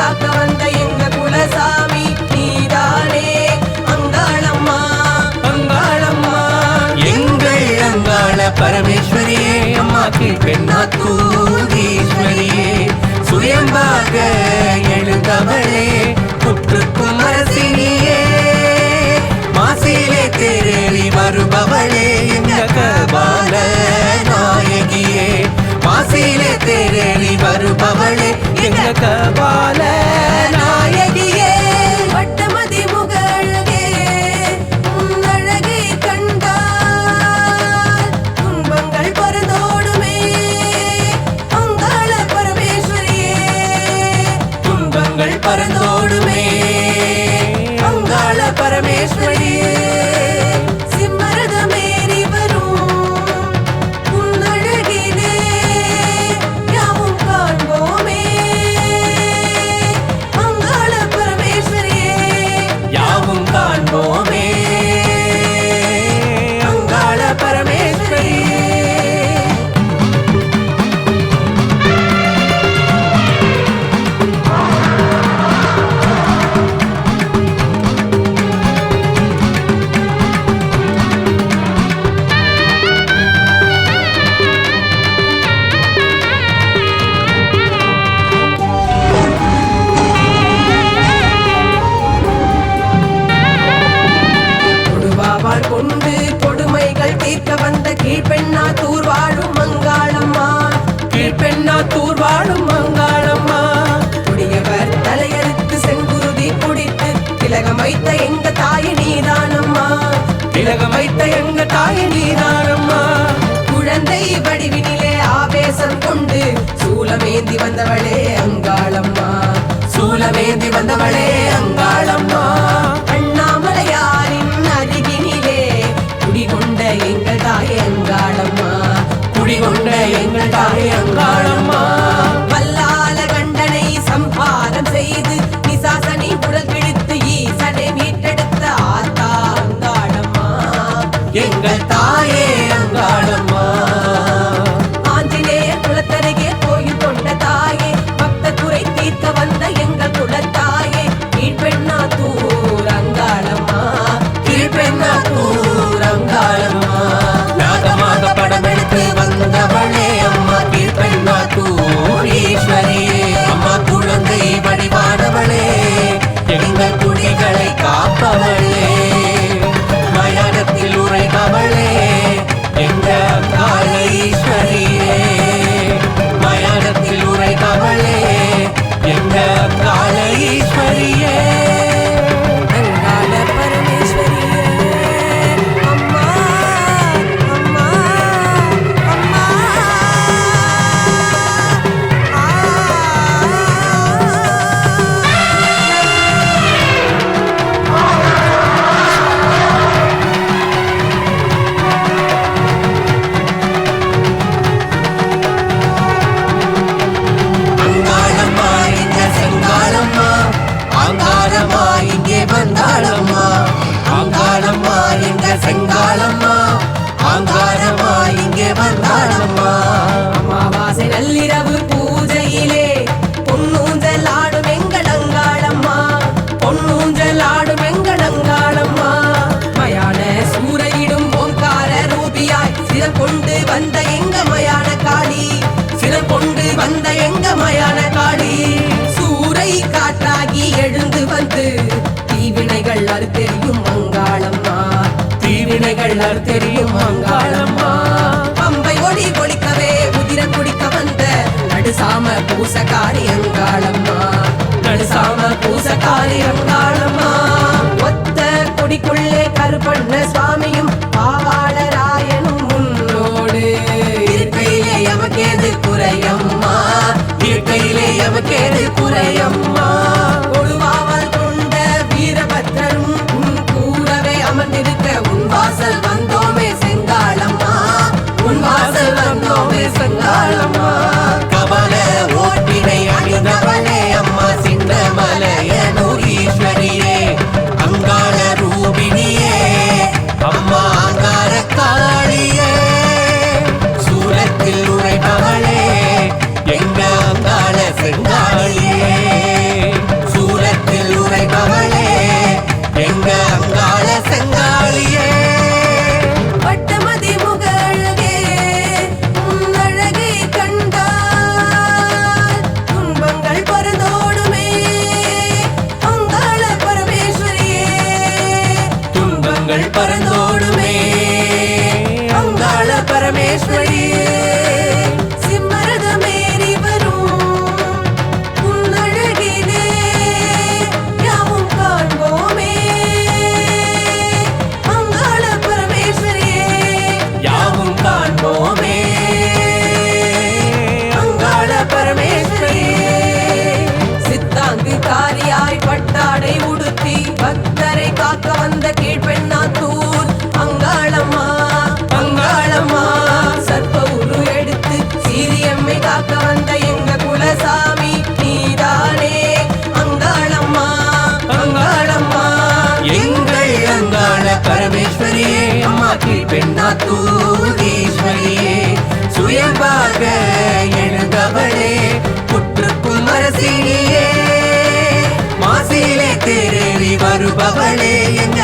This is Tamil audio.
காக்க வந்த எங்க குலசாமி நீதானே அங்காளம்மா அங்காளம்மா எங்கள் அங்காள பரமேஸ்வரியே அம்மா கீழ்பெண்ணாத்தூரீஸ்வரியே சுயம்பாக எழுந்தவளே புற்றுக்கும் அரசினியே மாசிலே தேரேறி வருபவளே எங்க கபால நாயகியே மாசிலே தேரேறி வருபவளே எங்க கபால நாயகியே வட்டமதி முகழகே உன்னழகை கண்டால் துன்பங்கள் பறந்தோடுமே அங்காள பரமேஸ்வரியே துன்பங்கள் பறந்தோடுமே அங்காள பரமேஸ்வரியே சிம்மரதமேறி வரும் உன்னழகிலே யாவும் காண்போமே அங்காள பரமேஸ்வரியே யாவும் காண்போமே அங்காள பரமேஸ்வரியே கொடுவாவாள் கொண்டு கொடுமைகள் தீர்க்க வந்த கீழ்பெண்ணாத்தூர் வாழும் மங்காளம்மா கீழ்பெண்ணாத்தூர் வாழும் அங்காளம்மா குடியவர் தலையறுத்து செங்குருதி குடித்து திலகம் வைத்த எங்க தாய் நீதானம்மா திலகம் வைத்த எங்க தாய் நீதானம்மா குழந்தை வடிவினிலே ஆவேசம் கொண்டு சூலமேந்தி வந்தவளே அங்காளம்மா சூலமேந்தி வந்தவளே அங்காளம்மா அண்ணாமலையாரின் அருகினிலே குடிகொண்ட எங்கள் தாய் அங்காளம்மா குடிகொண்ட எங்கள் தாய் அங்காளம்மா வல்லால கண்டனை சம்ஹாரம் செய்து நிசாசனை உடல் கிழித்து ஈசனை மீட்டெடுத்த ஆத்தா அங்காளம்மா எங்கள் தாயே அங்காளம்மா ஆஞ்சநேய குலத்தருகே கோயில் கொண்ட தாயே பக்த குறை தீர்க்க வந்த எங்கள் குலத்தாயே கீழ்பெண்ணாத்தூர் அங்காளம்மா கீழ்பெண்ணாத்தூர் அங்காளம்மா நாகமாக படமெடுத்து வந்தவளே அம்மா கீழ்பெண்ணாத்தூர் ஈஸ்வரியே அம்மா குழந்தை வடிவானவளே எங்கள் குடிகளை காப்பவளே மயானத்தில் உரைபவளே எங்க அங்காள ஈஸ்வரியே மயானத்தில் உரைபவளே எங்க அங்காள ஈஸ்வரியே அங்காள பரமேஸ்வரியே அம்மா அம்மா அம்மா அங்காளம்மா எங்க செங்காளம்மா அங்காளம்மா இங்கே வந்தாளம்மா அங்காளம்மா எங்க செங்காளம்மா அங்காளம்மா இங்கே வந்தாளம்மா அமாவாசை நள்ளிரவு பூஜையிலே பொன்னூஞ்சல் ஆடும் எங்கள் அங்காளம்மா பொன்னூஞ்சல் ஆடும் எங்கள் அங்காளம்மா மயான சூறையிடும் ஓங்கார ரூபியாய் சிரம் கொண்டு வந்த எங்க மயான காளி சிரம் கொண்டு வந்த எங்க மயான காளி சூறை காற்றாகி எழுந்து வந்து தீவினைகள் அறுத்தெறியும் அங்காளம்மா தீவினைகள் தெரியும் அங்காளம்மா பம்பை ஒளி ஒளிக்கவே உதிர குடிக்க வந்த நடுசாம பூசக்காரி அங்காளம்மா நடுசாம பூசக்காரி அங்காளம்மா ஒத்த குடிக்குள்ளே கருப்பண்ண சுவாமியும் பாவாளராயனும் முன்னோடு இருக்கையிலே எமக்கேது குறையம்மா இருக்கையிலே எமக்கேது குறையம்மா கொடுவாவல் கொண்ட வீரபத்ரனும் உன் கூடவே அமர்ந்திருக்க உன் வாசல் வந்தோமே செங்காளம்மா உன் வாசல் வந்தோமே செங்காளம்மா கமல ஓட்டினை அணிந்தவளே அம்மா சின்னமலையனூர் ஈஸ்வரியே அங்காள ரூபிணியே அம்மா அங்கார காளியே சூலத்தில் உரைபவளே எங்க அங்காள செங்காளியே காளியாய் பட்டாடை உடுத்தி பக்தரை காக்க வந்த கீழ்பெண்ணாத்தூர் அங்காளம்மா அங்காளம்மா சர்ப்ப உரு எடுத்து சீரியம்மை காக்க வந்த எங்க குலசாமி நீதானே அங்காளம்மா அங்காளம்மா எங்கள் அங்காள பரமேஸ்வரியே அம்மா கீழ்பெண்ணாத்தூர் ஈஸ்வரியே சுயம்பாக எழுந்தவளே புற்றுக்கும் அரசினியே மாசிலே தேரேறி வருபவளே எங்க